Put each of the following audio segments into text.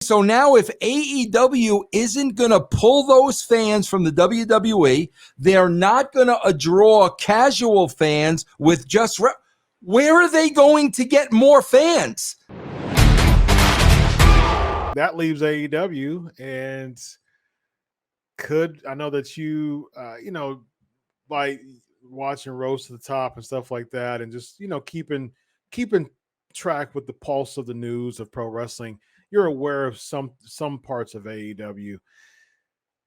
So now if AEW isn't going to pull those fans from the WWE, they're not going to draw casual fans with just where are they going to get more fans? That leaves AEW, and I know that you by watching Rose to the Top and stuff like that, and just keeping track with the pulse of the news of pro wrestling, you're aware of some parts of AEW.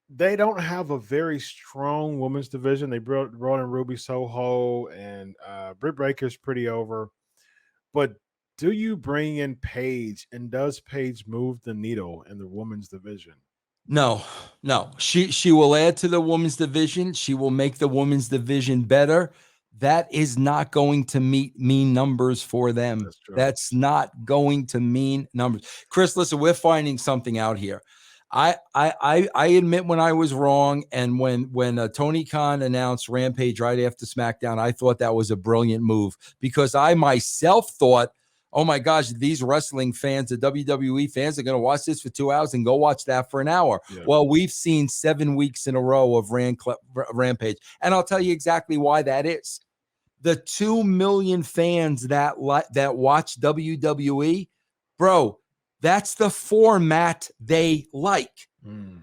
They don't have a very strong women's division. They brought in Ruby Soho, and Britt Baker's pretty over. But do you bring in Paige, and does Paige move the needle in the women's division? No. She will add to the women's division. She will make the women's division better. That is not going to mean numbers for them. That's not going to mean numbers. Chris, listen, we're finding something out here. I admit when I was wrong, and when Tony Khan announced Rampage right after SmackDown, I thought that was a brilliant move, because I myself thought, oh my gosh, these wrestling fans, the WWE fans, are going to watch this for 2 hours and go watch that for an hour. Yeah. Well, we've seen 7 weeks in a row of Rampage, and I'll tell you exactly why that is. The 2 million fans that watch WWE, bro, that's the format they like.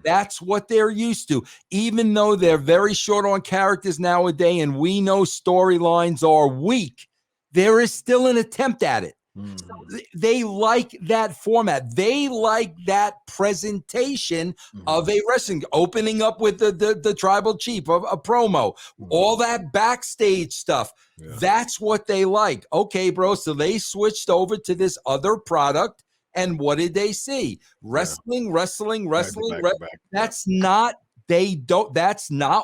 That's what they're used to. Even though they're very short on characters nowadays, and we know storylines are weak, there is still an attempt at it. So they like that format. They like that presentation of a wrestling, opening up with the tribal chief of a promo, all that backstage stuff. Yeah. That's what they like. Okay, bro. So they switched over to this other product, and what did they see? Wrestling. That's not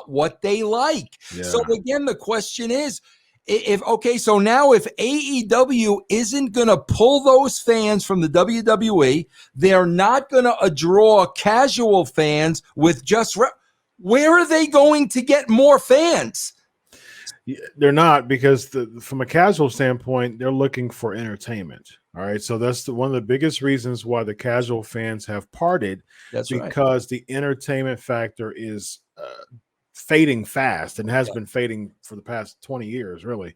what they like. Yeah. So again, the question is, so now if AEW isn't going to pull those fans from the WWE, they're not going to draw casual fans with just where are they going to get more fans? They're not, because from a casual standpoint, they're looking for entertainment. All right, so that's one of the biggest reasons why the casual fans have parted. That's because the entertainment factor is fading fast, and has been fading for the past 20 years, really.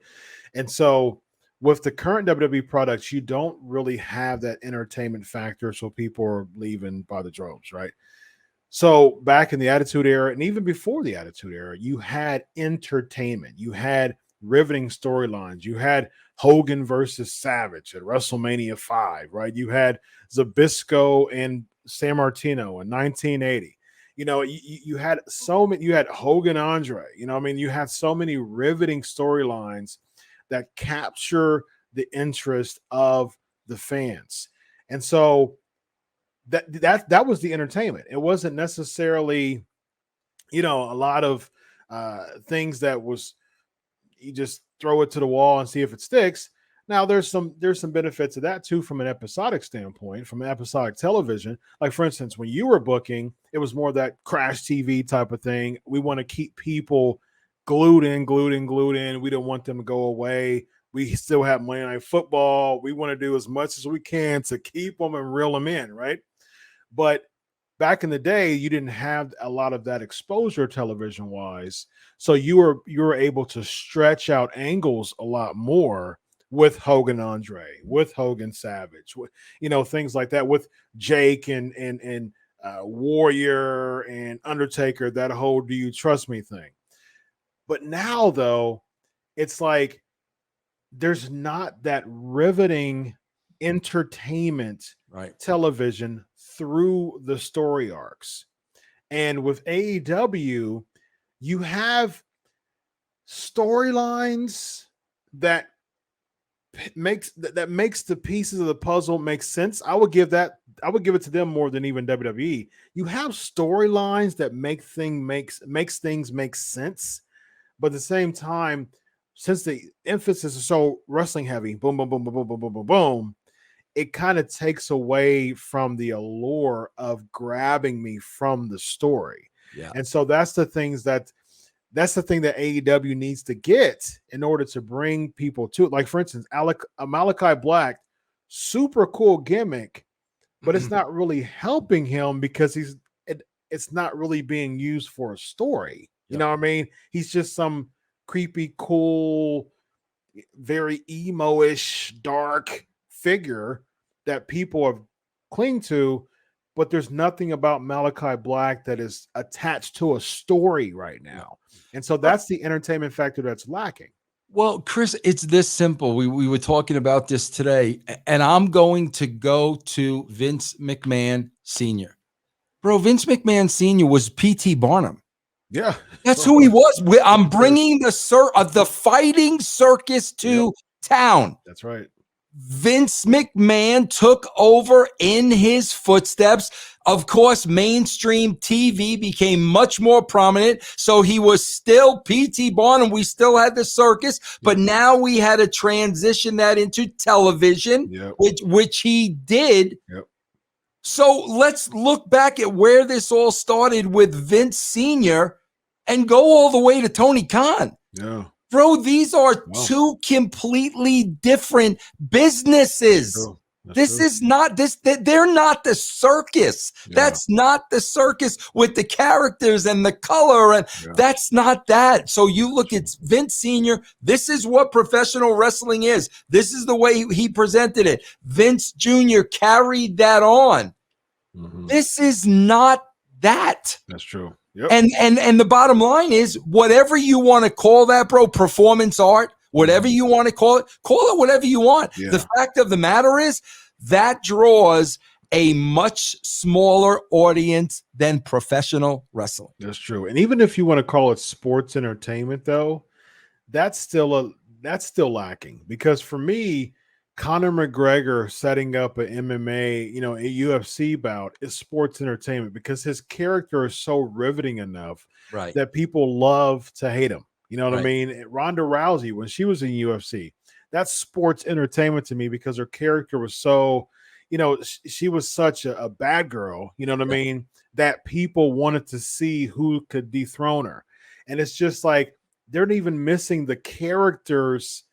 And so with the current WWE products, you don't really have that entertainment factor, so people are leaving by the droves, right? So back in the Attitude Era, and even before the Attitude Era, you had entertainment. You had riveting storylines. You had Hogan versus Savage at WrestleMania 5, right? You had Zbyszko and San Martino in 1980. You had so many. You had Hogan Andre. You had so many riveting storylines that capture the interest of the fans, and so that was the entertainment. It wasn't necessarily, a lot of things that was you just throw it to the wall and see if it sticks. Now, there's some benefits of that too, from an episodic standpoint, from episodic television. Like, for instance, when you were booking, it was more that crash TV type of thing. We want to keep people glued in. We don't want them to go away. We still have Monday Night Football. We want to do as much as we can to keep them and reel them in, right? But back in the day, you didn't have a lot of that exposure television-wise, so you were able to stretch out angles a lot more with Hogan Andre, with Hogan Savage, things like that, with Jake and Warrior and Undertaker, that whole "do you trust me" thing. But now, though, it's like there's not that riveting entertainment television through the story arcs. And with AEW, you have storylines that makes the pieces of the puzzle make sense. I would give it to them more than even WWE. You have storylines that makes things make sense, but at the same time, since the emphasis is so wrestling heavy, boom, boom, boom, boom, boom, boom, boom, boom, boom, it kind of takes away from the allure of grabbing me from the story. Yeah. And so that's the thing that AEW needs to get in order to bring people to it. Like, for instance, Malachi Black, super cool gimmick, but it's not really helping him because it's not really being used for a story. You know what I mean? He's just some creepy, cool, very emo-ish, dark figure that people have cling to, but there's nothing about Malachi Black that is attached to a story right now. And so that's the entertainment factor that's lacking. Well, Chris, it's this simple. We were talking about this today, and I'm going to go to Vince McMahon Sr. Bro, Vince McMahon Sr. was P.T. Barnum. Yeah. That's who he was. I'm bringing the fighting circus to town. That's right. Vince McMahon took over in his footsteps. Of course, mainstream TV became much more prominent. So he was still P.T. Barnum. We still had the circus, but now we had to transition that into television, which he did. So let's look back at where this all started with Vince Sr. and go all the way to Tony Khan. Yeah. Bro, these are two completely different businesses. This is not this. They're not the circus. That's not the circus with the characters and the color, and that's not that. So you look at Vince Sr. This is what professional wrestling is. This is the way he presented it. Vince Jr. carried that on. This is not that. That's true. And the bottom line is, whatever you want to call that, bro, performance art, whatever you want to call it whatever you want. The fact of the matter is that draws a much smaller audience than professional wrestling. That's true. And even if you want to call it sports entertainment, though, that's still lacking, because for me, Conor McGregor setting up an MMA, a UFC bout is sports entertainment, because his character is so riveting enough that people love to hate him. You know what I mean? Ronda Rousey, when she was in UFC, that's sports entertainment to me, because her character was so, she was such a bad girl, you know what I mean, that people wanted to see who could dethrone her. And it's just like, they're not even missing the characters.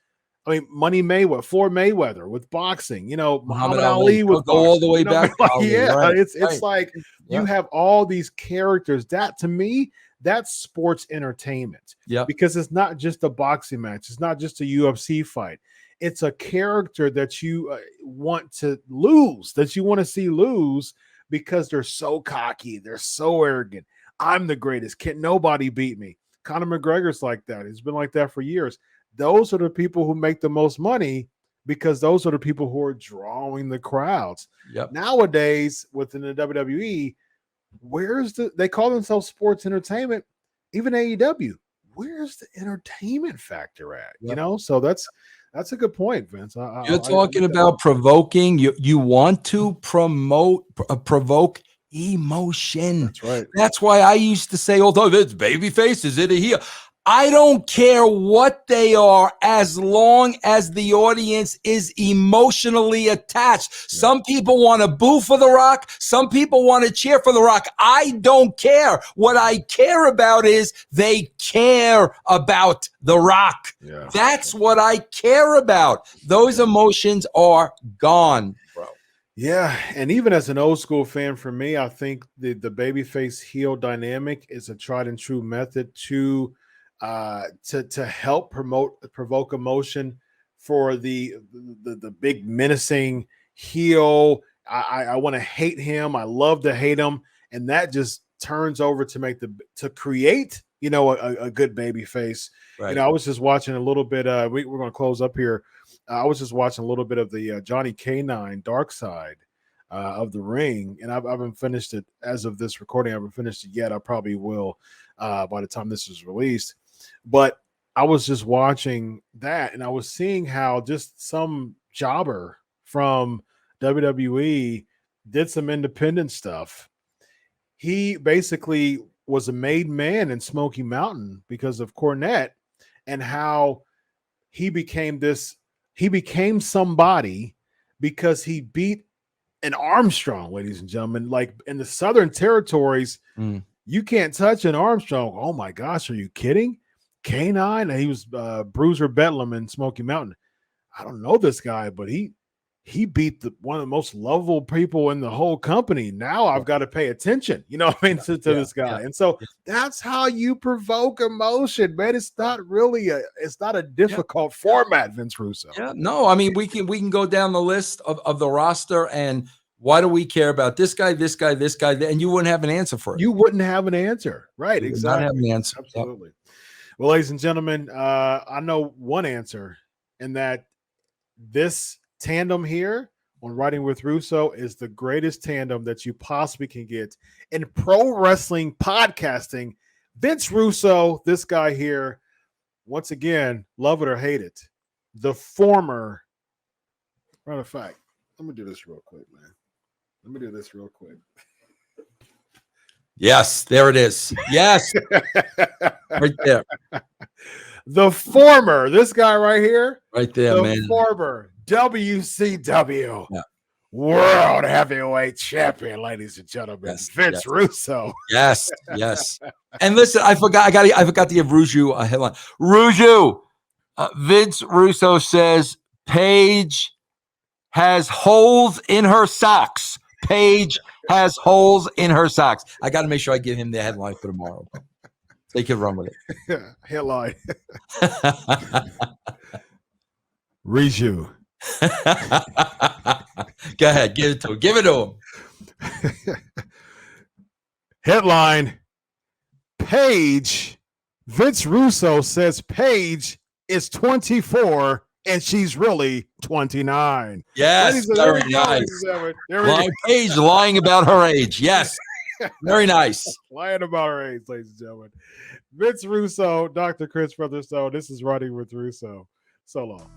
I mean, Floyd Mayweather with boxing, Muhammad Ali with go all the way back. It's like you have all these characters. That, to me, that's sports entertainment. Because it's not just a boxing match. It's not just a UFC fight. It's a character that you want to lose, that you want to see lose, because they're so cocky. They're so arrogant. I'm the greatest. Can't nobody beat me. Conor McGregor's like that. He's been like that for years. Those are the people who make the most money, because those are the people who are drawing the crowds. Nowadays, within the WWE, they call themselves sports entertainment, even AEW. Where's the entertainment factor at? So that's a good point, Vince. You're talking about provoking. You want to provoke emotion. That's right. That's why I used to say, although it's babyface, is it a heel? I don't care what they are, as long as the audience is emotionally attached. Some people want to boo for The Rock. Some people want to cheer for The Rock. I don't care. What I care about is they care about The Rock. That's what I care about. Those emotions are gone, bro. Yeah, and even as an old school fan, for me, I think the babyface heel dynamic is a tried and true method to help provoke emotion for the big menacing heel. I want to hate him. I love to hate him, and that just turns over to create a good baby face. I was just watching a little bit. We're going to close up here. I was just watching a little bit of the Johnny K9 Dark Side of the Ring, and I haven't finished it as of this recording. I haven't finished it yet. I probably will by the time this is released. But I was just watching that, and I was seeing how just some jobber from WWE did some independent stuff. He basically was a made man in Smoky Mountain because of Cornette, and how he became somebody because he beat an Armstrong, ladies and gentlemen. Like in the Southern Territories, you can't touch an Armstrong. Oh my gosh, are you kidding? K9, he was Bruiser Bedlam in Smoky Mountain. I don't know this guy, but he he beat one of the most lovable people in the whole company. Now I've got to pay attention, you know what I mean, to this guy. And so that's how you provoke emotion, man. It's not really it's not a difficult format, Vince Russo. Yeah, no, I mean, we can go down the list of the roster, and why do we care about this guy, this guy, this guy, and you wouldn't have an answer for it. You wouldn't have an answer. Right, you exactly. Not have an answer. Absolutely. Well, ladies and gentlemen, I know one answer, and that this tandem here on Writing with Russo is the greatest tandem that you possibly can get in pro wrestling podcasting. Vince Russo, this guy here, once again, love it or hate it, the former. Matter of fact, let me do this real quick, man. Let me do this real quick. Yes, there it is. Yes, right there. The former, this guy right here, right there, the man. Former WCW World Heavyweight Champion, ladies and gentlemen, Vince Russo. Yes. And listen, I forgot to give Ruju a headline. Ruju, Vince Russo says Paige has holes in her socks. Paige has holes in her socks. I got to make sure I give him the headline for tomorrow. They can run with it. Headline. Ruju. Go ahead, give it to him. Headline: Paige. Vince Russo says Paige is 24 and she's really 29. Yes, very nice. Paige lying about her age. Yes, very nice. Lying about her age, ladies and gentlemen. Vince Russo, Dr. Chris Featherstone. This is Writing with Russo. So long.